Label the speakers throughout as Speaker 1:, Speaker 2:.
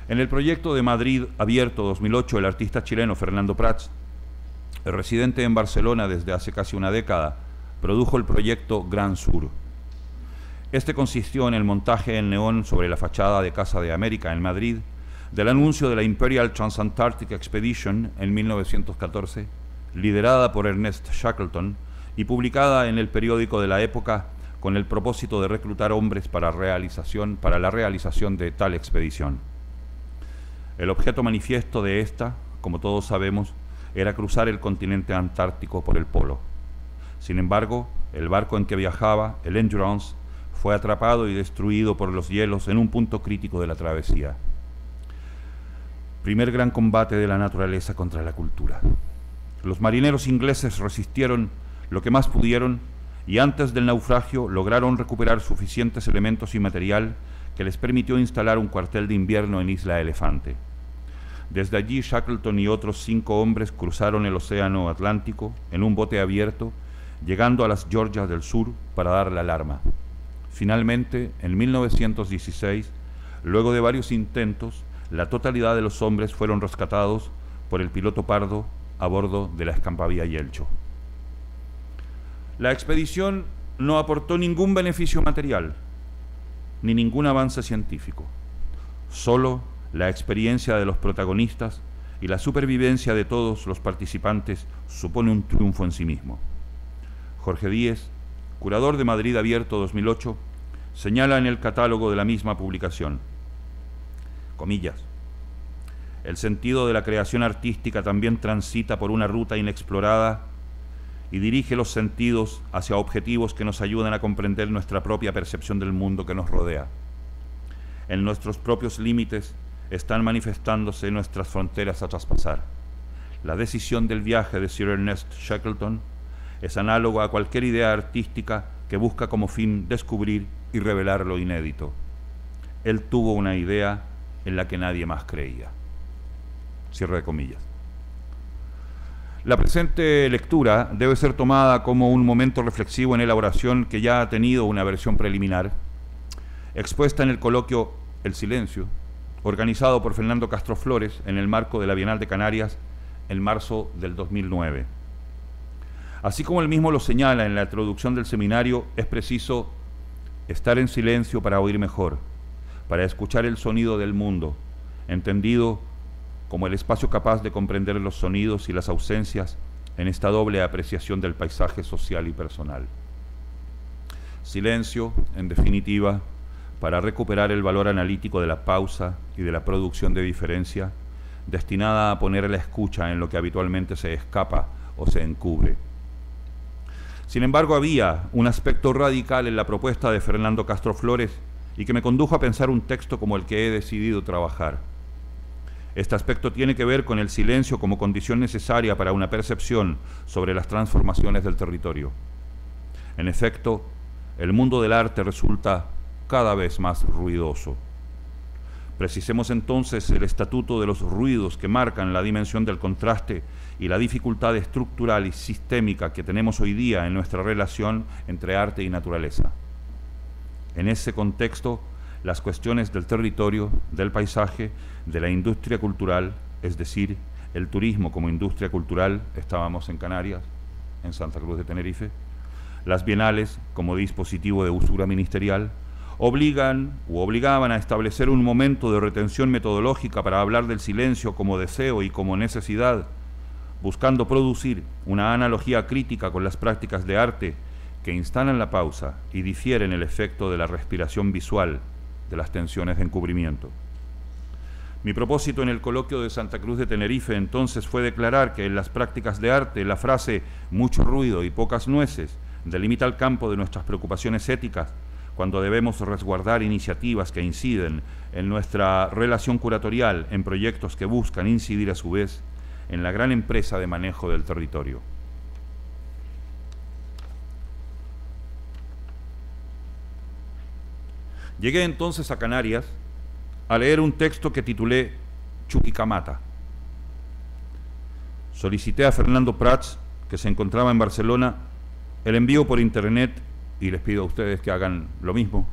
Speaker 1: En el proyecto de Madrid Abierto 2008, el artista chileno Fernando Prats, residente en Barcelona desde hace casi una década, produjo el proyecto Gran Sur. Este consistió en el montaje en neón sobre la fachada de Casa de América en Madrid del anuncio de la Imperial Transantarctic Expedition en 1914, liderada por Ernest Shackleton y publicada en el periódico de la época con el propósito de reclutar hombres para la realización de tal expedición. El objeto manifiesto de esta, como todos sabemos, era cruzar el continente antártico por el polo. Sin embargo, el barco en que viajaba, el Endurance, fue atrapado y destruido por los hielos en un punto crítico de la travesía. Primer gran combate de la naturaleza contra la cultura. Los marineros ingleses resistieron lo que más pudieron y antes del naufragio lograron recuperar suficientes elementos y material que les permitió instalar un cuartel de invierno en Isla Elefante. Desde allí Shackleton y otros 5 hombres cruzaron el océano Atlántico en un bote abierto, llegando a las Georgias del Sur para dar la alarma. Finalmente, en 1916, luego de varios intentos, la totalidad de los hombres fueron rescatados por el piloto Pardo a bordo de la Escampavía Yelcho. La expedición no aportó ningún beneficio material, ni ningún avance científico, solo la experiencia de los protagonistas y la supervivencia de todos los participantes supone un triunfo en sí mismo. Jorge Díez, curador de Madrid Abierto 2008, señala en el catálogo de la misma publicación, comillas, el sentido de la creación artística también transita por una ruta inexplorada y dirige los sentidos hacia objetivos que nos ayudan a comprender nuestra propia percepción del mundo que nos rodea. En nuestros propios límites están manifestándose nuestras fronteras a traspasar. La decisión del viaje de Sir Ernest Shackleton es análogo a cualquier idea artística que busca como fin descubrir y revelar lo inédito. Él tuvo una idea en la que nadie más creía. Cierre de comillas. La presente lectura debe ser tomada como un momento reflexivo en elaboración que ya ha tenido una versión preliminar, expuesta en el coloquio El Silencio, organizado por Fernando Castro Flores en el marco de la Bienal de Canarias en marzo del 2009. Así como él mismo lo señala en la introducción del seminario, es preciso estar en silencio para oír mejor, para escuchar el sonido del mundo, entendido como el espacio capaz de comprender los sonidos y las ausencias en esta doble apreciación del paisaje social y personal. Silencio, en definitiva, para recuperar el valor analítico de la pausa y de la producción de diferencia, destinada a poner la escucha en lo que habitualmente se escapa o se encubre. Sin embargo, había un aspecto radical en la propuesta de Fernando Castro Flores y que me condujo a pensar un texto como el que he decidido trabajar. Este aspecto tiene que ver con el silencio como condición necesaria para una percepción sobre las transformaciones del territorio. En efecto, el mundo del arte resulta cada vez más ruidoso. Precisemos entonces el estatuto de los ruidos que marcan la dimensión del contraste y la dificultad estructural y sistémica que tenemos hoy día en nuestra relación entre arte y naturaleza. En ese contexto, las cuestiones del territorio, del paisaje, de la industria cultural, es decir, el turismo como industria cultural, estábamos en Canarias, en Santa Cruz de Tenerife, las bienales como dispositivo de usura ministerial, obligaban a establecer un momento de retención metodológica para hablar del silencio como deseo y como necesidad, buscando producir una analogía crítica con las prácticas de arte que instalan la pausa y difieren el efecto de la respiración visual de las tensiones de encubrimiento. Mi propósito en el coloquio de Santa Cruz de Tenerife entonces fue declarar que en las prácticas de arte la frase mucho ruido y pocas nueces delimita el campo de nuestras preocupaciones éticas cuando debemos resguardar iniciativas que inciden en nuestra relación curatorial en proyectos que buscan incidir a su vez en la gran empresa de manejo del territorio. Llegué entonces a Canarias a leer un texto que titulé Chuquicamata. Solicité a Fernando Prats, que se encontraba en Barcelona, el envío por internet, y les pido a ustedes que hagan lo mismo,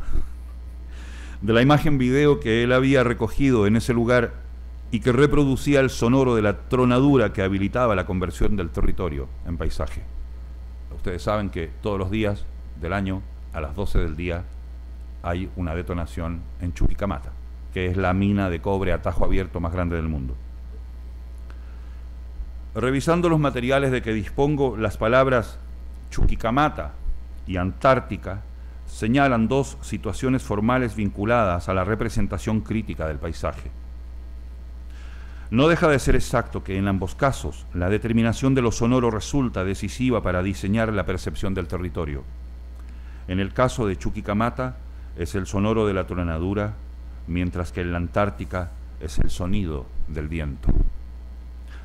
Speaker 1: de la imagen video que él había recogido en ese lugar y que reproducía el sonoro de la tronadura que habilitaba la conversión del territorio en paisaje. Ustedes saben que todos los días del año, a las 12 del día, hay una detonación en Chuquicamata, que es la mina de cobre a tajo abierto más grande del mundo. Revisando los materiales de que dispongo, las palabras Chuquicamata y Antártica señalan dos situaciones formales vinculadas a la representación crítica del paisaje. No deja de ser exacto que en ambos casos la determinación de lo sonoro resulta decisiva para diseñar la percepción del territorio. En el caso de Chuquicamata es el sonoro de la tronadura, mientras que en la Antártica es el sonido del viento.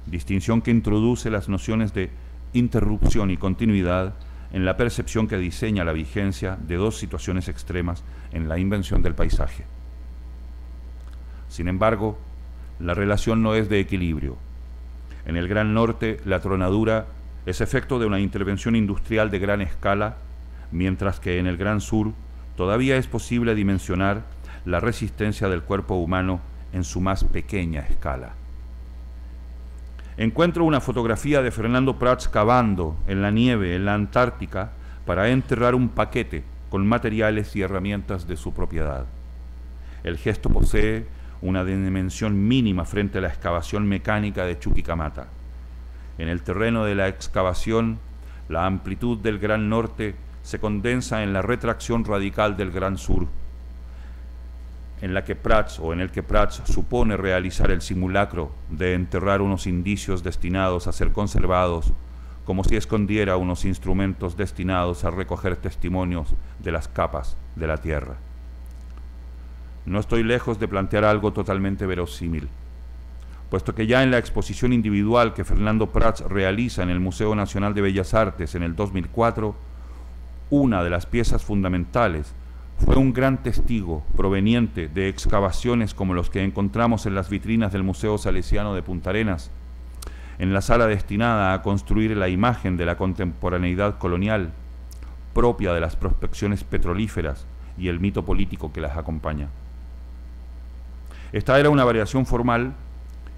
Speaker 1: Distinción que introduce las nociones de interrupción y continuidad en la percepción que diseña la vigencia de dos situaciones extremas en la invención del paisaje. Sin embargo, la relación no es de equilibrio. En el Gran Norte, la tronadura es efecto de una intervención industrial de gran escala, mientras que en el Gran Sur todavía es posible dimensionar la resistencia del cuerpo humano en su más pequeña escala. Encuentro una fotografía de Fernando Prats cavando en la nieve en la Antártica para enterrar un paquete con materiales y herramientas de su propiedad. El gesto posee una dimensión mínima frente a la excavación mecánica de Chuquicamata. En el terreno de la excavación, la amplitud del Gran Norte se condensa en la retracción radical del Gran Sur, en el que Prats supone realizar el simulacro de enterrar unos indicios destinados a ser conservados, como si escondiera unos instrumentos destinados a recoger testimonios de las capas de la tierra. No estoy lejos de plantear algo totalmente verosímil, puesto que ya en la exposición individual que Fernando Prats realiza en el Museo Nacional de Bellas Artes en el 2004, una de las piezas fundamentales fue un gran testigo proveniente de excavaciones como los que encontramos en las vitrinas del Museo Salesiano de Punta Arenas, en la sala destinada a construir la imagen de la contemporaneidad colonial, propia de las prospecciones petrolíferas y el mito político que las acompaña. Esta era una variación formal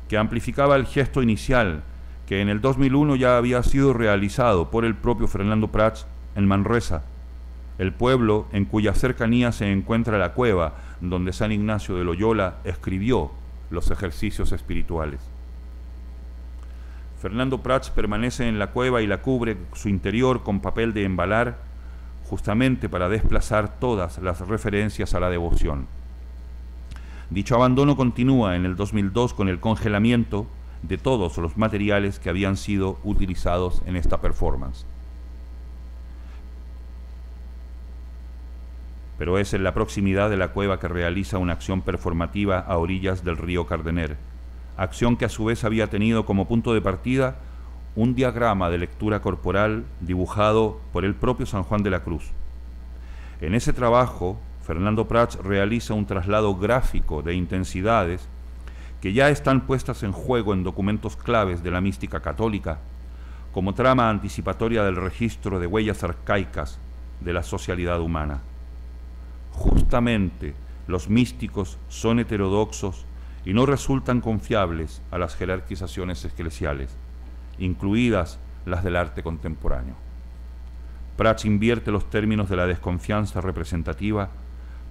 Speaker 1: que amplificaba el gesto inicial que en el 2001 ya había sido realizado por el propio Fernando Prats en Manresa, el pueblo en cuya cercanía se encuentra la cueva donde San Ignacio de Loyola escribió los ejercicios espirituales. Fernando Prats permanece en la cueva y la cubre su interior con papel de embalar, justamente para desplazar todas las referencias a la devoción. Dicho abandono continúa en el 2002 con el congelamiento de todos los materiales que habían sido utilizados en esta performance. Pero es en la proximidad de la cueva que realiza una acción performativa a orillas del río Cardener, acción que a su vez había tenido como punto de partida un diagrama de lectura corporal dibujado por el propio San Juan de la Cruz. En ese trabajo, Fernando Prats realiza un traslado gráfico de intensidades que ya están puestas en juego en documentos claves de la mística católica, como trama anticipatoria del registro de huellas arcaicas de la socialidad humana. Justamente los místicos son heterodoxos y no resultan confiables a las jerarquizaciones eclesiales, incluidas las del arte contemporáneo. Prats invierte los términos de la desconfianza representativa,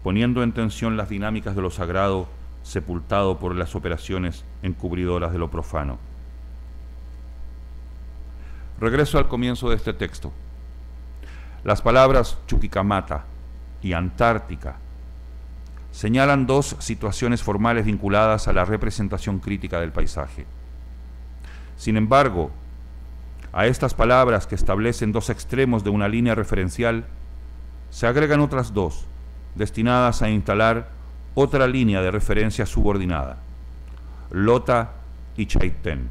Speaker 1: poniendo en tensión las dinámicas de lo sagrado sepultado por las operaciones encubridoras de lo profano. Regreso al comienzo de este texto. Las palabras Chuquicamata y Antártica señalan dos situaciones formales vinculadas a la representación crítica del paisaje. Sin embargo, a estas palabras que establecen dos extremos de una línea referencial, se agregan otras dos, destinadas a instalar otra línea de referencia subordinada, Lota y Chaitén.